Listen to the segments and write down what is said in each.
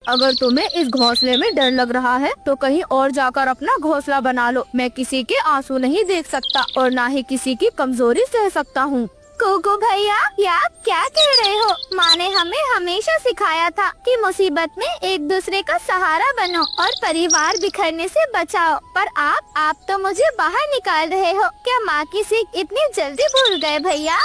अगर तुम्हें इस घोंसले में डर लग रहा है तो कहीं और जाकर अपना घोंसला बना लो। मैं किसी के आंसू नहीं देख सकता और ना ही किसी की कमजोरी सह सकता हूँ। कुकू भैया, ये आप क्या कह रहे हो? माँ ने हमें हमेशा सिखाया था कि मुसीबत में एक दूसरे का सहारा बनो और परिवार बिखरने से बचाओ। पर आप तो मुझे बाहर निकाल रहे हो। क्या माँ की सीख इतनी जल्दी भूल गए भैया?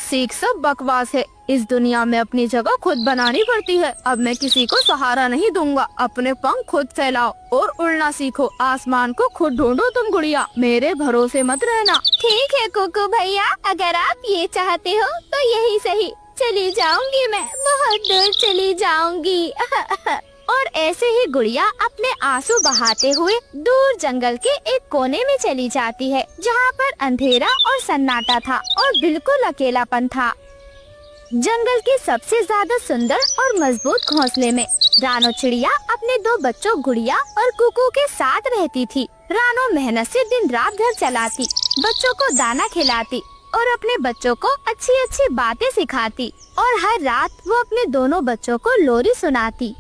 सीख सब बकवास है। इस दुनिया में अपनी जगह खुद बनानी पड़ती है। अब मैं किसी को सहारा नहीं दूंगा। अपने पंख खुद फैलाओ और उड़ना सीखो। आसमान को खुद ढूंढो तुम गुड़िया, मेरे भरोसे मत रहना। ठीक है कुकू भैया, अगर आप ये चाहते हो तो यही सही। चली जाऊंगी मैं, बहुत दूर चली जाऊंगी। और ऐसे ही गुड़िया अपने आंसू बहाते हुए दूर जंगल के एक कोने में चली जाती है, जहाँ पर अंधेरा और सन्नाटा था और बिल्कुल अकेलापन था। जंगल के सबसे ज्यादा सुंदर और मजबूत घोंसले में रानो चिड़िया अपने दो बच्चों गुड़िया और कुकू के साथ रहती थी। रानो मेहनत से दिन रात घर चलाती, बच्चों को दाना खिलाती और अपने बच्चों को अच्छी अच्छी बातें सिखाती। और हर रात वो अपने दोनों बच्चों को लोरी सुनाती।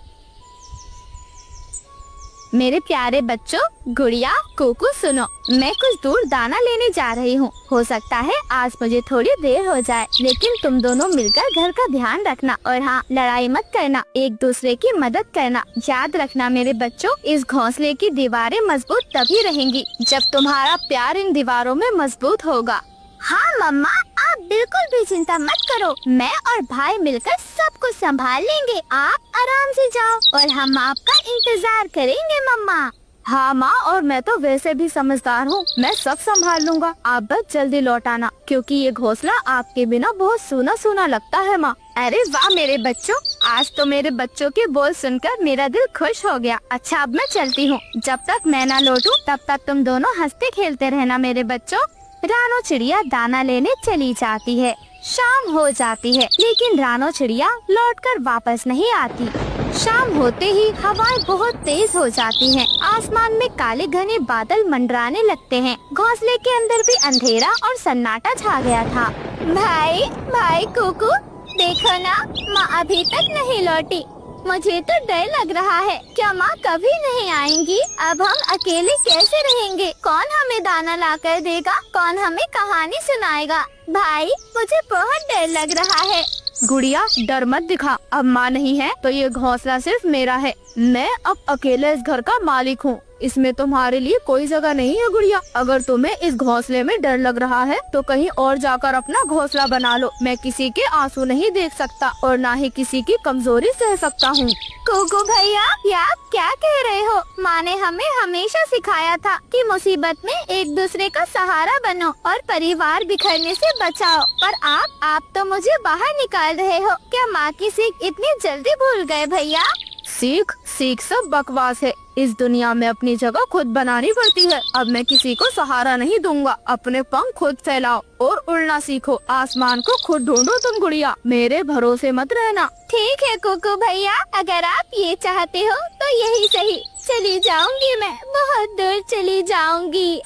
मेरे प्यारे बच्चों, गुड़िया कुकू सुनो, मैं कुछ दूर दाना लेने जा रही हूँ। हो सकता है आज मुझे थोड़ी देर हो जाए, लेकिन तुम दोनों मिलकर घर का ध्यान रखना। और हाँ, लड़ाई मत करना, एक दूसरे की मदद करना। याद रखना मेरे बच्चों, इस घोंसले की दीवारें मजबूत तभी रहेंगी जब तुम्हारा प्यार इन दीवारों में मजबूत होगा। हाँ मम्मा, आप बिल्कुल भी चिंता मत करो। मैं और भाई मिलकर सब कुछ संभाल लेंगे। आप आराम से जाओ और हम आपका इंतजार करेंगे मम्मा। हाँ माँ, और मैं तो वैसे भी समझदार हूँ, मैं सब संभाल लूँगा। आप बस जल्दी लौट आना, क्योंकि ये घोंसला आपके बिना बहुत सूना सूना लगता है माँ। अरे वाह मेरे बच्चों, आज तो मेरे बच्चों के बोल सुनकर मेरा दिल खुश हो गया। अच्छा, अब मैं चलती हूँ। जब तक मैं न लौटूं तब तक तुम दोनों हंसते खेलते रहना मेरे बच्चों। रानो चिड़िया दाना लेने चली जाती है। शाम हो जाती है, लेकिन रानो चिड़िया लौटकर वापस नहीं आती। शाम होते ही हवाएं बहुत तेज हो जाती हैं। आसमान में काले घने बादल मंडराने लगते हैं। घोंसले के अंदर भी अंधेरा और सन्नाटा छा गया था। भाई कुकू, देखो ना, माँ अभी तक नहीं लौटी। मुझे तो डर लग रहा है, क्या माँ कभी नहीं आएंगी? अब हम अकेले कैसे रहेंगे? कौन हमें दाना लाकर देगा? कौन हमें कहानी सुनाएगा? भाई, मुझे बहुत डर लग रहा है। गुड़िया, डर मत दिखा। अब माँ नहीं है तो ये घोंसला सिर्फ मेरा है। मैं अब अकेले इस घर का मालिक हूँ। इसमें तुम्हारे लिए कोई जगह नहीं है गुड़िया। अगर तुम्हें इस घोंसले में डर लग रहा है तो कहीं और जाकर अपना घोंसला बना लो। मैं किसी के आंसू नहीं देख सकता और ना ही किसी की कमजोरी सह सकता हूँ। कुकू भैया, ये आप क्या कह रहे हो? माँ ने हमें हमेशा सिखाया था कि मुसीबत में एक दूसरे का सहारा बनो और परिवार बिखरने से बचाओ। पर आप तो मुझे बाहर निकाल रहे हो। क्या माँ की सीख इतनी जल्दी भूल गए भैया? सीख सब बकवास है। इस दुनिया में अपनी जगह खुद बनानी पड़ती है। अब मैं किसी को सहारा नहीं दूंगा। अपने पंख खुद फैलाओ और उड़ना सीखो। आसमान को खुद ढूंढो तुम गुड़िया, मेरे भरोसे मत रहना। ठीक है कुकू भैया, अगर आप ये चाहते हो तो यही सही। चली जाऊंगी मैं, बहुत दूर चली जाऊंगी।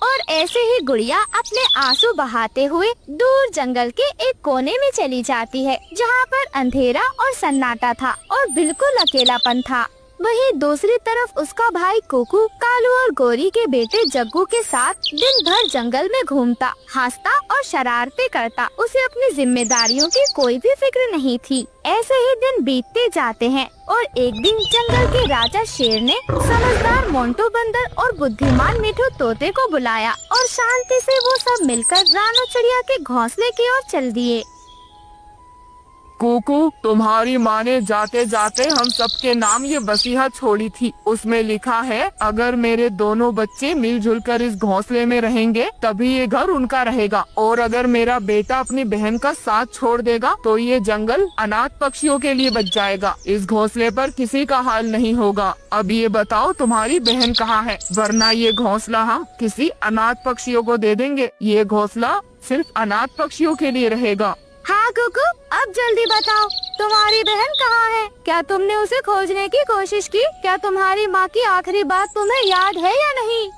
और ऐसे ही गुड़िया अपने आंसू बहाते हुए दूर जंगल के एक कोने में चली जाती है, जहाँ पर अंधेरा और सन्नाटा था और बिल्कुल अकेलापन था। वहीं दूसरी तरफ उसका भाई कुकू कालू और गोरी के बेटे जग्गू के साथ दिन भर जंगल में घूमता, हंसता और शरारतें करता। उसे अपनी जिम्मेदारियों की कोई भी फिक्र नहीं थी। ऐसे ही दिन बीतते जाते हैं और एक दिन जंगल के राजा शेर ने समझदार मोंटू बंदर और बुद्धिमान मिठू तोते को बुलाया और शांति से वो सब मिलकर रानो चिड़िया के घोंसले की ओर चल दिए। कुकू, तुम्हारी माँ ने जाते जाते हम सबके नाम ये वसीयत छोड़ी थी। उसमें लिखा है, अगर मेरे दोनों बच्चे मिलजुल कर इस घोंसले में रहेंगे तभी ये घर उनका रहेगा, और अगर मेरा बेटा अपनी बहन का साथ छोड़ देगा तो ये जंगल अनाथ पक्षियों के लिए बच जाएगा। इस घोंसले पर किसी का हाल नहीं होगा। अब ये बताओ तुम्हारी बहन कहाँ है? वरना ये घोंसला हम किसी अनाथ पक्षियों को दे देंगे। ये घोंसला सिर्फ अनाथ पक्षियों के लिए रहेगा। हाँ कुकू, अब जल्दी बताओ, तुम्हारी बहन कहाँ है? क्या तुमने उसे खोजने की कोशिश की? क्या तुम्हारी माँ की आखिरी बात तुम्हें याद है या नहीं?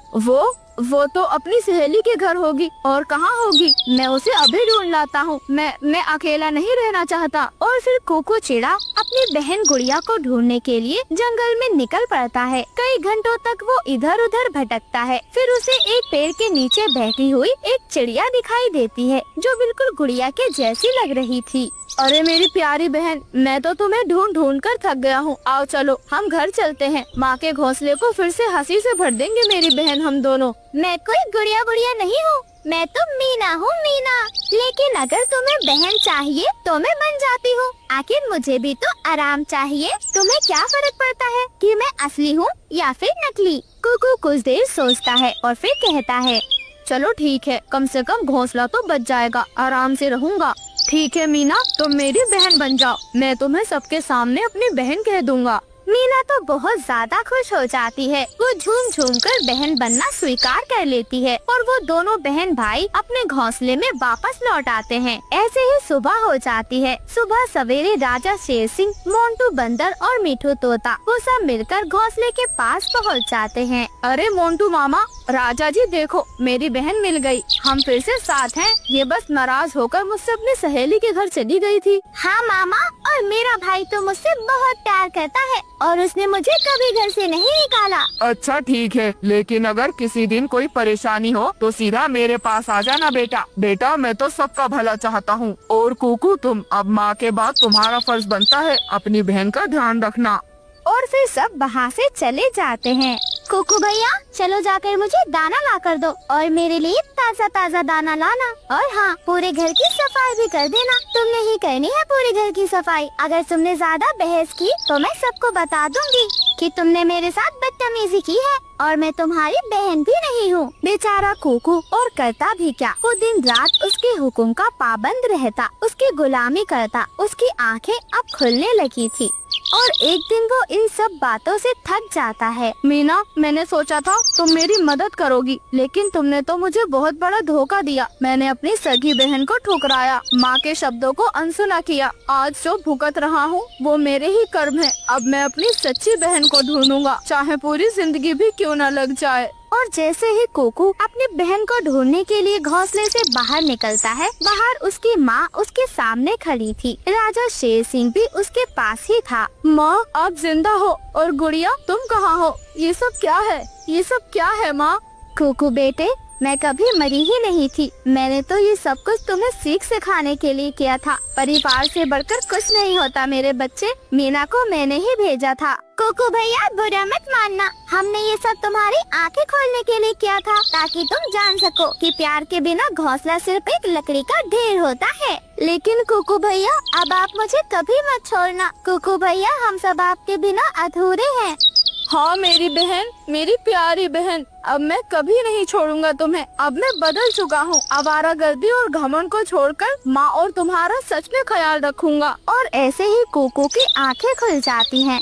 वो तो अपनी सहेली के घर होगी, और कहाँ होगी? मैं उसे अभी ढूंढ लाता हूँ। मैं अकेला नहीं रहना चाहता। और फिर कोको चिड़ा अपनी बहन गुड़िया को ढूंढने के लिए जंगल में निकल पड़ता है। कई घंटों तक वो इधर उधर भटकता है। फिर उसे एक पेड़ के नीचे बैठी हुई एक चिड़िया दिखाई देती है जो बिल्कुल गुड़िया के जैसी लग रही थी। अरे मेरी प्यारी बहन, मैं तो तुम्हें ढूंढ ढूंढ कर थक गया हूँ। आओ चलो हम घर चलते हैं। माँ के घोंसले को फिर से हंसी से भर देंगे मेरी बहन हम दोनों। मैं कोई गुड़िया बुड़िया नहीं हूँ, मैं तो मीना हूँ, मीना। लेकिन अगर तुम्हें बहन चाहिए तो मैं बन जाती हूँ। आखिर मुझे भी तो आराम चाहिए। तुम्हें क्या फर्क पड़ता है कि मैं असली हूँ या फिर नकली? कुकू कुछ देर सोचता है और फिर कहता है, चलो ठीक है, कम से कम घोंसला तो बच जाएगा, आराम से रहूंगा। ठीक है मीना, तुम मेरी बहन बन जाओ। मैं तुम्हें सबके सामने अपनी बहन कह दूंगा। मीना तो बहुत ज्यादा खुश हो जाती है। वो झूम झूम कर बहन बनना स्वीकार कर लेती है और वो दोनों बहन भाई अपने घोंसले में वापस लौट आते हैं। ऐसे ही सुबह हो जाती है। सुबह सवेरे राजा शेर सिंह, मोंटू बंदर और मिठू तोता वो सब मिलकर घोंसले के पास पहुंच जाते हैं। अरे मोंटू मामा, राजा जी देखो, मेरी बहन मिल गई। हम फिर से साथ हैं। ये बस नाराज होकर मुझसे अपनी सहेली के घर चली गई थी। हाँ मामा, और मेरा भाई तो मुझसे बहुत प्यार करता है और उसने मुझे कभी घर से नहीं निकाला। अच्छा ठीक है, लेकिन अगर किसी दिन कोई परेशानी हो तो सीधा मेरे पास आ जाना बेटा। बेटा मैं तो सबका भला चाहता हूँ। और कुकू, तुम अब माँ के बाद तुम्हारा फर्ज बनता है अपनी बहन का ध्यान रखना। और फिर सब वहाँ से चले जाते हैं। कुकू भैया, चलो जाकर मुझे दाना ला कर दो और मेरे लिए ताज़ा ताज़ा दाना लाना। और हाँ, पूरे घर की सफाई भी कर देना। तुमने ही करनी है पूरे घर की सफाई। अगर तुमने ज्यादा बहस की तो मैं सबको बता दूंगी कि तुमने मेरे साथ बदतमीजी की है और मैं तुम्हारी बहन भी नहीं हूँ। बेचारा कुकू, और करता भी क्या, वो दिन रात उसके हुक्म का पाबंद रहता, उसकी गुलामी करता। उसकी आंखें अब खुलने लगी थी और एक दिन वो इन सब बातों से थक जाता है। मीना, मैंने सोचा था तुम मेरी मदद करोगी, लेकिन तुमने तो मुझे बहुत बड़ा धोखा दिया। मैंने अपनी सगी बहन को ठुकराया, माँ के शब्दों को अनसुना किया। आज जो भुगत रहा हूँ वो मेरे ही कर्म है। अब मैं अपनी सच्ची बहन को ढूंढूंगा, चाहे पूरी जिंदगी भी क्यों न लग जाए। और जैसे ही कोकू अपनी बहन को ढूंढने के लिए घोंसले से बाहर निकलता है, बाहर उसकी माँ उसके सामने खड़ी थी। राजा शेर सिंह भी उसके पास ही था। माँ, आप जिंदा हो, और गुड़िया तुम कहाँ हो? ये सब क्या है? ये सब क्या है माँ? कोकू बेटे, मैं कभी मरी ही नहीं थी। मैंने तो ये सब कुछ तुम्हें सीख सिखाने के लिए किया था। परिवार से बढ़कर कुछ नहीं होता मेरे बच्चे। मीना को मैंने ही भेजा था। कोकू भैया, बुरा मत मानना, हमने ये सब तुम्हारी आंखें खोलने के लिए किया था, ताकि तुम जान सको कि प्यार के बिना घोंसला सिर्फ एक लकड़ी का ढेर होता है। लेकिन कोकू भैया, अब आप मुझे कभी मत छोड़ना। कोकू भैया, हम सब आपके बिना अधूरे हैं। हाँ मेरी बहन, मेरी प्यारी बहन, अब मैं कभी नहीं छोड़ूंगा तुम्हें। अब मैं बदल चुका हूँ। आवारागर्दी और घमंड को छोड़कर माँ और तुम्हारा सच में ख्याल रखूंगा। और ऐसे ही कोको की आंखें खुल जाती हैं।